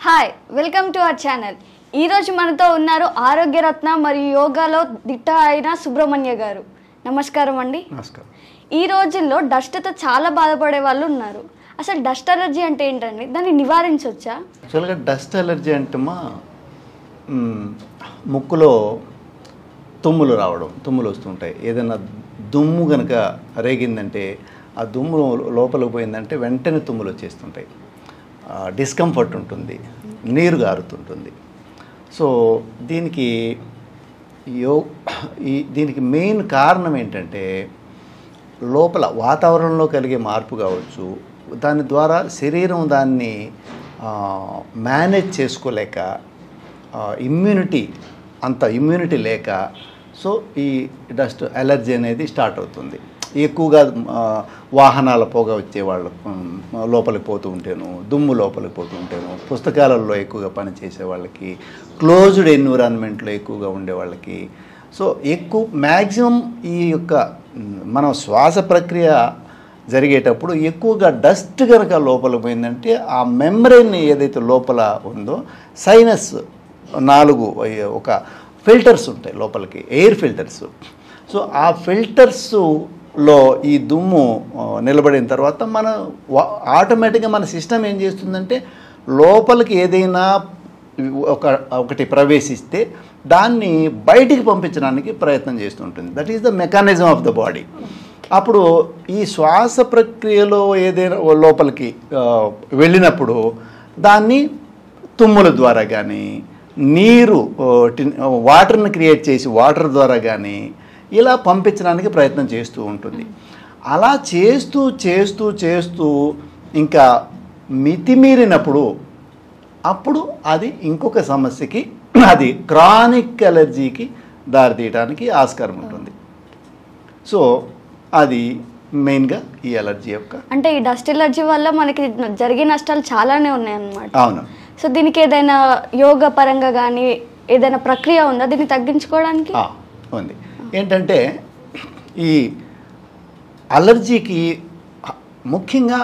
Hi welcome to our channel. ఈరోజు మనతో ఉన్నారు ఆరోగ్యరత్న మరియు యోగాలో దిట్ట అయిన సుబ్రహ్మణ్య గారు. నమస్కారం అండి. నమస్కారం. ఈ రోజుల్లో డస్ట్తో చాలా బాధపడే వాళ్ళు ఉన్నారు. అసలు డస్ట్ అలర్జీ అంటే ఏంటండి? దాన్ని నివారించవచ్చా? యాక్చువల్గా డస్ట్ అలర్జీ అంటే ముక్కులో తుమ్ములు రావడం, తుమ్ములు వస్తుంటాయి. ఏదైనా దుమ్ము కనుక రేగిందంటే ఆ దుమ్ము లోపలికి పోయిందంటే వెంటనే తుమ్ములు వచ్చేస్తుంటాయి. డిస్కంఫర్ట్ ఉంటుంది, నీరు గారుతుంటుంది. సో దీనికి దీనికి మెయిన్ కారణం ఏంటంటే లోపల వాతావరణంలో కలిగే మార్పు కావచ్చు. దాని ద్వారా శరీరం దాన్ని మేనేజ్ చేసుకోలేక ఇమ్యూనిటీ లేక సో ఈ డస్ట్ అలర్జీ అనేది స్టార్ట్ అవుతుంది. ఎక్కువగా వాహనాల పొగ వచ్చేవాళ్ళు లోపలికి పోతూ ఉంటేను, దుమ్ము లోపలికి పోతూ ఉంటేను, పుస్తకాలలో ఎక్కువగా పనిచేసే వాళ్ళకి, క్లోజ్డ్ ఎన్విరాన్మెంట్లో ఎక్కువగా ఉండే వాళ్ళకి, సో మ్యాక్సిమం ఈ యొక్క మనం శ్వాస ప్రక్రియ జరిగేటప్పుడు ఎక్కువగా డస్ట్ కనుక లోపలికి పోయిందంటే ఆ మెంబ్రెయిన్ ఏదైతే లోపల ఉందో సైనస్ 4 ఒక ఫిల్టర్స్ ఉంటాయి లోపలికి, ఎయిర్ ఫిల్టర్స్. సో ఆ ఫిల్టర్స్లో ఈ దుమ్ము నిలబడిన తర్వాత ఆటోమేటిక్గా మన సిస్టమ్ ఏం చేస్తుందంటే లోపలికి ఏదైనా ఒకటి ప్రవేశిస్తే దాన్ని బయటికి పంపించడానికి ప్రయత్నం చేస్తుంటుంది. That is the mechanism of the body. అప్పుడు ఈ శ్వాస ప్రక్రియలో ఏదైనా లోపలికి వెళ్ళినప్పుడు దాన్ని తుమ్ముల ద్వారా కానీ, నీరు వాటర్ని క్రియేట్ చేసి వాటర్ ద్వారా కానీ ఇలా పంపించడానికి ప్రయత్నం చేస్తూ ఉంటుంది. అలా చేస్తూ చేస్తూ చేస్తూ ఇంకా మితిమీరినప్పుడు అప్పుడు అది ఇంకొక సమస్యకి, అది క్రానిక్ అలర్జీకి దారితీయడానికి ఆస్కారం ఉంటుంది. సో అది మెయిన్గా ఈ అలర్జీ యొక్క, అంటే ఈ డస్ట్ అలర్జీ వల్ల మనకి జరిగే నష్టాలు చాలానే ఉన్నాయన్నమాట. అవును. సో దీనికి ఏదైనా యోగా పరంగా కానీ ఏదైనా ప్రక్రియ ఉందా దీన్ని తగ్గించుకోవడానికి? ఉంది. ఏంటంటే ఈ అలర్జీకి ముఖ్యంగా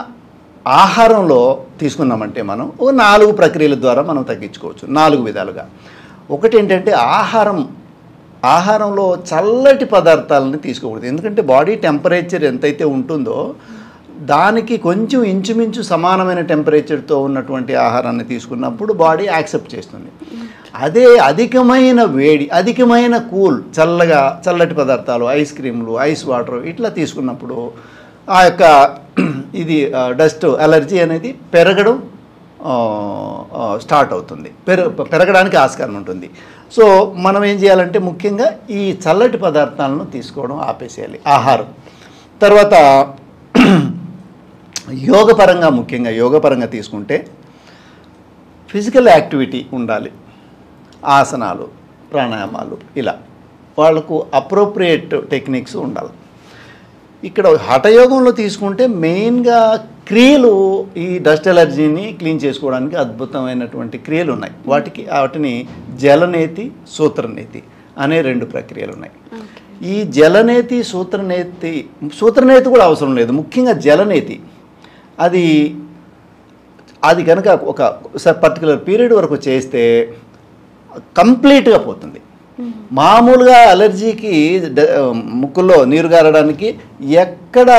ఆహారంలో తీసుకున్నామంటే మనం 4 ప్రక్రియల ద్వారా మనం తగ్గించుకోవచ్చు, 4 విధాలుగా. ఒకటి ఏంటంటే ఆహారంలో చల్లటి పదార్థాలని తీసుకోకూడదు. ఎందుకంటే బాడీ టెంపరేచర్ ఎంతైతే ఉంటుందో దానికి కొంచెం ఇంచుమించు సమానమైన టెంపరేచర్తో ఉన్నటువంటి ఆహారాన్ని తీసుకున్నప్పుడు బాడీ యాక్సెప్ట్ చేస్తుంది. అదే అధికమైన వేడి, అధికమైన చల్లటి పదార్థాలు, ఐస్ క్రీములు, ఐస్ వాటర్ ఇట్లా తీసుకున్నప్పుడు ఆ యొక్క ఇది డస్ట్ అలర్జీ అనేది పెరగడం స్టార్ట్ అవుతుంది, పెరగడానికి ఆస్కారం ఉంటుంది. సో మనం ఏం చేయాలంటే ముఖ్యంగా ఈ చల్లటి పదార్థాలను తీసుకోవడం ఆపేసేయాలి, ఆహారం. తర్వాత ముఖ్యంగా యోగపరంగా తీసుకుంటే ఫిజికల్ యాక్టివిటీ ఉండాలి. ఆసనాలు, ప్రాణాయామాలు, ఇలా వాళ్ళకు అప్రోప్రియేట్ టెక్నిక్స్ ఉండాలి. ఇక్కడ హఠయోగంలో తీసుకుంటే మెయిన్గా క్రియలు ఈ డస్ట్ అలర్జీని క్లీన్ చేసుకోవడానికి అద్భుతమైనటువంటి క్రియలు ఉన్నాయి. వాటిని జలనేతి, సూత్రనేతి అనే 2 ప్రక్రియలు ఉన్నాయి. ఈ జలనేతి, సూత్రనేతి కూడా అవసరం లేదు. ముఖ్యంగా జలనేతి అది కనుక ఒక పర్టికులర్ పీరియడ్ వరకు చేస్తే కంప్లీట్గా పోతుంది. మామూలుగా అలర్జీకి ముక్కుల్లో నీరు గారడానికి ఎక్కడ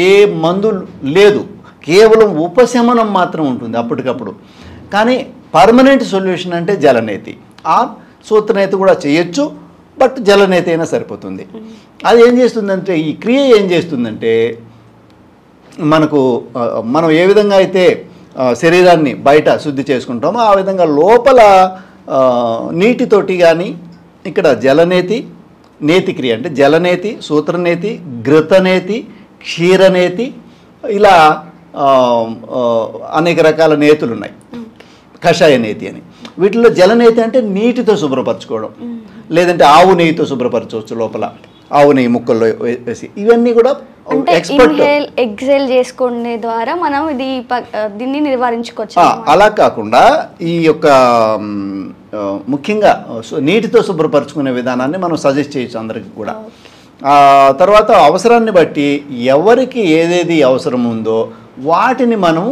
ఏ మందు లేదు, కేవలం ఉపశమనం మాత్రం ఉంటుంది అప్పటికప్పుడు. కానీ పర్మనెంట్ సొల్యూషన్ అంటే జలనేతి. ఆ సూత్రనేతి కూడా చేయొచ్చు, బట్ జలనేతి అయినా సరిపోతుంది. అది ఏం చేస్తుందంటే, ఈ క్రియ ఏం చేస్తుందంటే మనం ఏ విధంగా అయితే శరీరాన్ని బయట శుద్ధి చేసుకుంటామో ఆ విధంగా లోపల నీటితోటి కానీ, ఇక్కడ నేతి క్రియ అంటే జలనేతి, సూత్రనేతి, ఘృతనేతి, క్షీరనేతి, ఇలా అనేక రకాల నేతులు ఉన్నాయి. కషాయ నేతి అని. వీటిలో జలనేతి అంటే నీటితో శుభ్రపరచుకోవడం, లేదంటే ఆవు నెయ్యితో శుభ్రపరచవచ్చు. లోపల ఆవు నెయ్యి ముక్కల్లో వేసి, ఇవన్నీ కూడా ఎక్సెల్ చేసుకునే ద్వారా మనం దీన్ని నివారించుకోవచ్చు. అలా కాకుండా ఈ యొక్క ముఖ్యంగా నీటితో శుభ్రపరచుకునే విధానాన్ని మనం సజెస్ట్ చేయొచ్చు అందరికీ కూడా. తర్వాత అవసరాన్ని బట్టి ఎవరికి ఏదేది అవసరం ఉందో వాటిని మనం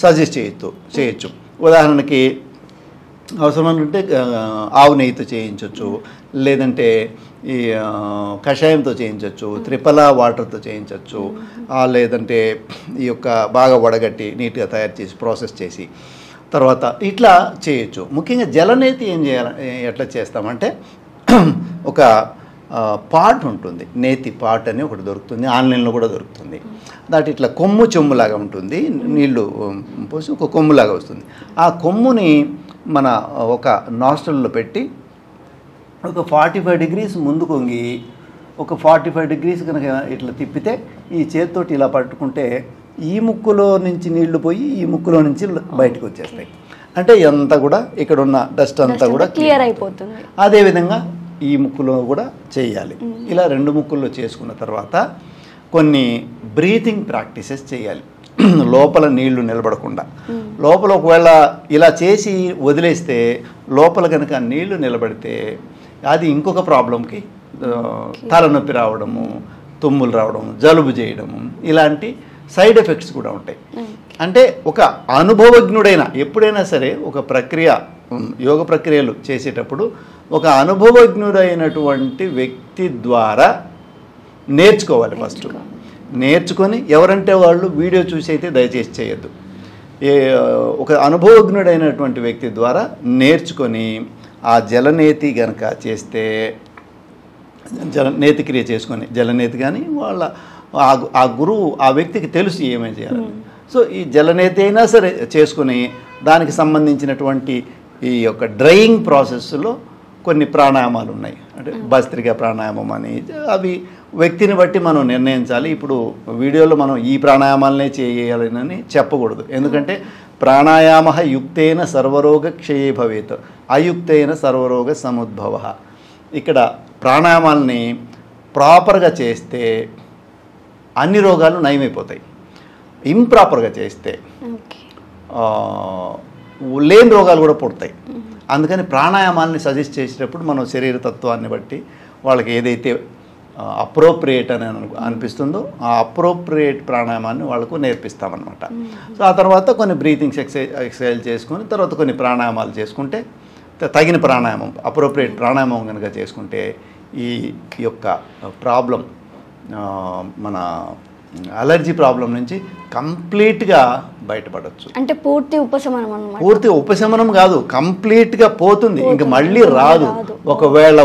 సజెస్ట్ చేయొచ్చు. ఉదాహరణకి అవసరం అనుకుంటే ఆవు నెయ్యితో చేయించవచ్చు, లేదంటే ఈ కషాయంతో చేయించవచ్చు, త్రిఫలా వాటర్తో చేయించవచ్చు, లేదంటే ఈ యొక్క బాగా వడగట్టి నీట్గా తయారు చేసి ప్రాసెస్ చేసి తర్వాత ఇట్లా చేయొచ్చు. ముఖ్యంగా జలనేతి ఏం చేయాలి, ఎట్లా చేస్తామంటే ఒక పాట్ ఉంటుంది, నేతి పాట్ అని ఒకటి దొరుకుతుంది, ఆన్లైన్లో కూడా దొరుకుతుంది. దాటి ఇట్లా కొమ్ము చెమ్ములాగా ఉంటుంది, నీళ్లు పోసి ఒక కొమ్ములాగా వస్తుంది. ఆ కొమ్ముని మన ఒక నాస్ట్రల్లో పెట్టి ఒక 45 degrees ముందుకు వంగి ఒక 45 degrees కనుక ఇట్లా తిప్పితే ఈ చేతితోటి ఇలా పట్టుకుంటే ఈ ముక్కులో నుంచి నీళ్లు పోయి ఈ ముక్కులో నుంచి బయటకు వచ్చేస్తాయి. అంటే అంతా కూడా ఇక్కడ ఉన్న డస్ట్ అంతా కూడా క్లియర్ అయిపోతుంది. అదేవిధంగా ఈ ముక్కులో కూడా చేయాలి. ఇలా 2 ముక్కుల్లో చేసుకున్న తర్వాత కొన్ని బ్రీతింగ్ ప్రాక్టీసెస్ చేయాలి. లోపల నీళ్లు నిలబడకుండా, లోపల ఒకవేళ ఇలా చేసి వదిలేస్తే లోపల కనుక నీళ్లు నిలబడితే అది ఇంకొక ప్రాబ్లంకి తలనొప్పి రావడము, తుమ్ములు రావడం, జలుబు చేయడము, ఇలాంటి సైడ్ ఎఫెక్ట్స్ కూడా ఉంటాయి. అంటే ఒక అనుభవజ్ఞుడైన ఎప్పుడైనా సరే ఒక ప్రక్రియ యోగ ప్రక్రియలు చేసేటప్పుడు ఒక అనుభవజ్ఞుడైనటువంటి వ్యక్తి ద్వారా నేర్చుకోవాలి. ఫస్ట్ నేర్చుకొని ఎవరంటే వాళ్ళు వీడియో చూసి అయితే దయచేసి చేయొద్దు. ఒక అనుభవజ్ఞుడైనటువంటి వ్యక్తి ద్వారా నేర్చుకొని ఆ జలనేతి గనక చేస్తే, జలనేతి క్రియ చేసుకొని జలనేతి కానీ వాళ్ళ ఆ గురువు ఆ వ్యక్తికి తెలుసు ఏమేమి చేయాలని. సో ఈ జలనేతి అయినా సరే చేసుకుని దానికి సంబంధించినటువంటి ఈ యొక్క డ్రైయింగ్ ప్రాసెస్లో కొన్ని ప్రాణాయామాలు ఉన్నాయి. అంటే భస్త్రికా ప్రాణాయామం అని, అవి వ్యక్తిని బట్టి మనం నిర్ణయించాలి. ఇప్పుడు వీడియోలో మనం ఈ ప్రాణాయామాలనే చేయాలని చెప్పకూడదు. ఎందుకంటే ప్రాణాయామ యుక్తేన సర్వరోగ క్షయే భవేత్, అయుక్తేన సర్వరోగ సముద్భవ. ఇక్కడ ప్రాణాయామాలని ప్రాపర్గా చేస్తే అన్ని రోగాలు నయమైపోతాయి. ఇంప్రాపర్గా చేస్తే లేని రోగాలు కూడా పుడతాయి. అందుకని ప్రాణాయామాలని సజెస్ట్ చేసేటప్పుడు మనం శరీర తత్వాన్ని బట్టి వాళ్ళకి ఏదైతే అప్రోప్రియేట్ అని అనిపిస్తుందో ఆ అప్రోప్రియేట్ ప్రాణాయామాన్ని వాళ్ళకు నేర్పిస్తామన్నమాట. సో ఆ తర్వాత కొన్ని బ్రీతింగ్స్ ఎక్సర్సైజ్ చేసుకొని తర్వాత కొన్ని ప్రాణాయామాలు చేసుకుంటే తగిన ప్రాణాయామం అప్రోప్రియేట్ ప్రాణాయామం కనుక చేసుకుంటే ఈ యొక్క ప్రాబ్లం మన అలర్జీ ప్రాబ్లం నుంచి కంప్లీట్గా బయటపడవచ్చు. అంటే పూర్తి ఉపశమనం అన్నమాట. పూర్తి ఉపశమనం కాదు, కంప్లీట్గా పోతుంది, ఇంక మళ్ళీ రాదు. ఒకవేళ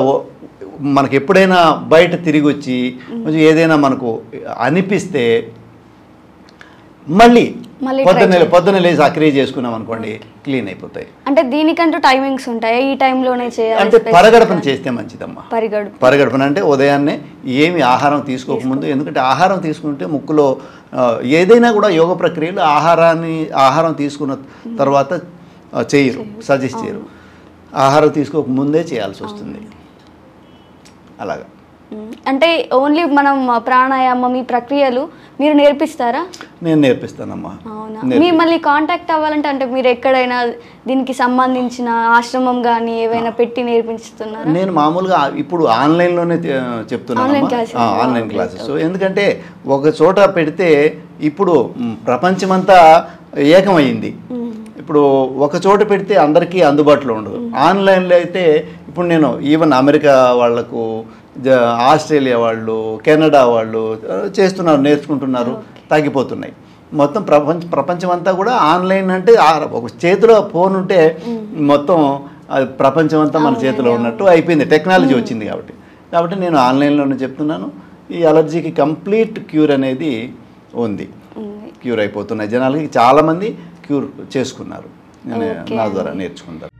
మనకు ఎప్పుడైనా బయట తిరిగి వచ్చి కొంచెం ఏదైనా మనకు అనిపిస్తే మళ్ళీ పొద్దున్న లేసి ఆ క్రియ చేసుకున్నాం అనుకోండి, క్లీన్ అయిపోతాయి. అంటే దీనికంటూ టైమింగ్స్ ఉంటాయి, ఈ టైంలోనే చేయాలి. అంటే పరగడపన చేస్తే మంచిదమ్మా. పరగడపన అంటే ఉదయాన్నే ఏమి ఆహారం తీసుకోకముందు, ఎందుకంటే ఆహారం తీసుకుంటే ముక్కులో ఏదైనా కూడా యోగ ప్రక్రియలు ఆహారం తీసుకున్న తర్వాత చేయరు, సజెస్ట్ చేయరు. ఆహారం తీసుకోకముందే చేయాల్సి వస్తుంది. అలాగా అంటే ఓన్లీ మనం ప్రాణాయామం ఈ ప్రక్రియలు మీరు నేర్పిస్తారా? నేను నేర్పిస్తానమ్మా. అవునా? మిమ్మల్ని కాంటాక్ట్ అవ్వాలంటే అంటే మీరు ఎక్కడైనా దీనికి సంబంధించిన ఆశ్రమం కానీ ఏవైనా పెట్టి నేర్పిస్తున్నారా? నేను మామూలుగా ఇప్పుడు ఆన్లైన్లోనే చెప్తున్నాను, ఆన్లైన్ క్లాసెస్. ఎందుకంటే ఒక చోట పెడితే ఇప్పుడు ప్రపంచమంతా ఏకమైంది. ఇప్పుడు ఒక చోట పెడితే అందరికీ అందుబాటులో ఉండదు. ఆన్లైన్లో అయితే ఇప్పుడు నేను ఈవెన్ అమెరికా వాళ్లకు, ఆస్ట్రేలియా వాళ్ళు, కెనడా వాళ్ళు చేస్తున్నారు, నేర్చుకుంటున్నారు, తగ్గిపోతున్నాయి. మొత్తం ప్రపంచం అంతా కూడా ఆన్లైన్. అంటే ఒక చేతిలో ఫోన్ ఉంటే మొత్తం ప్రపంచం అంతా మన చేతిలో ఉన్నట్టు అయిపోయింది, టెక్నాలజీ వచ్చింది కాబట్టి నేను ఆన్లైన్లోనే చెప్తున్నాను. ఈ అలర్జీకి కంప్లీట్ క్యూర్ అనేది ఉంది, క్యూర్ అయిపోతున్నాయి. జనాలకి చాలామంది క్యూర్ చేసుకున్నారు, నా ద్వారా నేర్చుకుంటారు.